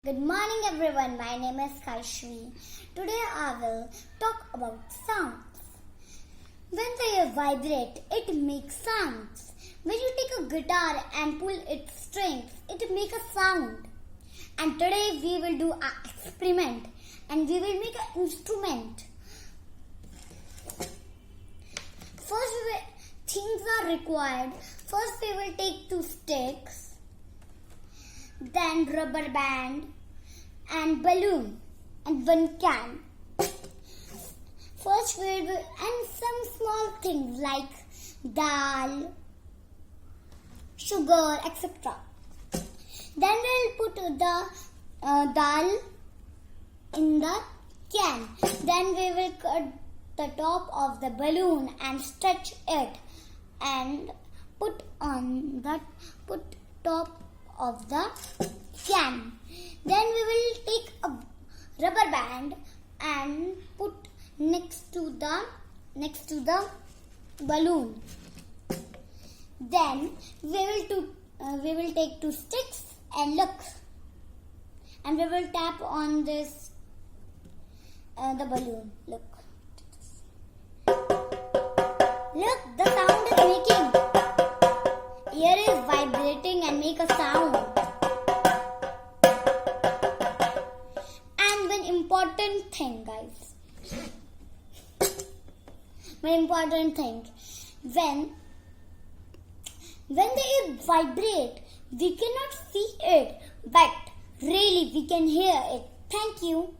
Good morning everyone, my name is Kaishvi. Today I will talk about sounds. When they vibrate, it makes sounds. When you take a guitar and pull its strings, it makes a sound. And today we will do an experiment and we will make an instrument. First things are required. First we will take 2 sticks, then rubber band and balloon and 1 can. First we will and some small things like dal, sugar, etc. Then we will put the dal in the can. Then we will cut the top of the balloon and stretch it and put top of the can. Then we will take a rubber band and put next to the balloon. Then we will take 2 sticks and look, and we will tap on this the balloon. Look, the sound is making. Air is vibrating and make a sound. And one important thing, guys. One important thing. When they vibrate, we cannot see it, but really we can hear it. Thank you.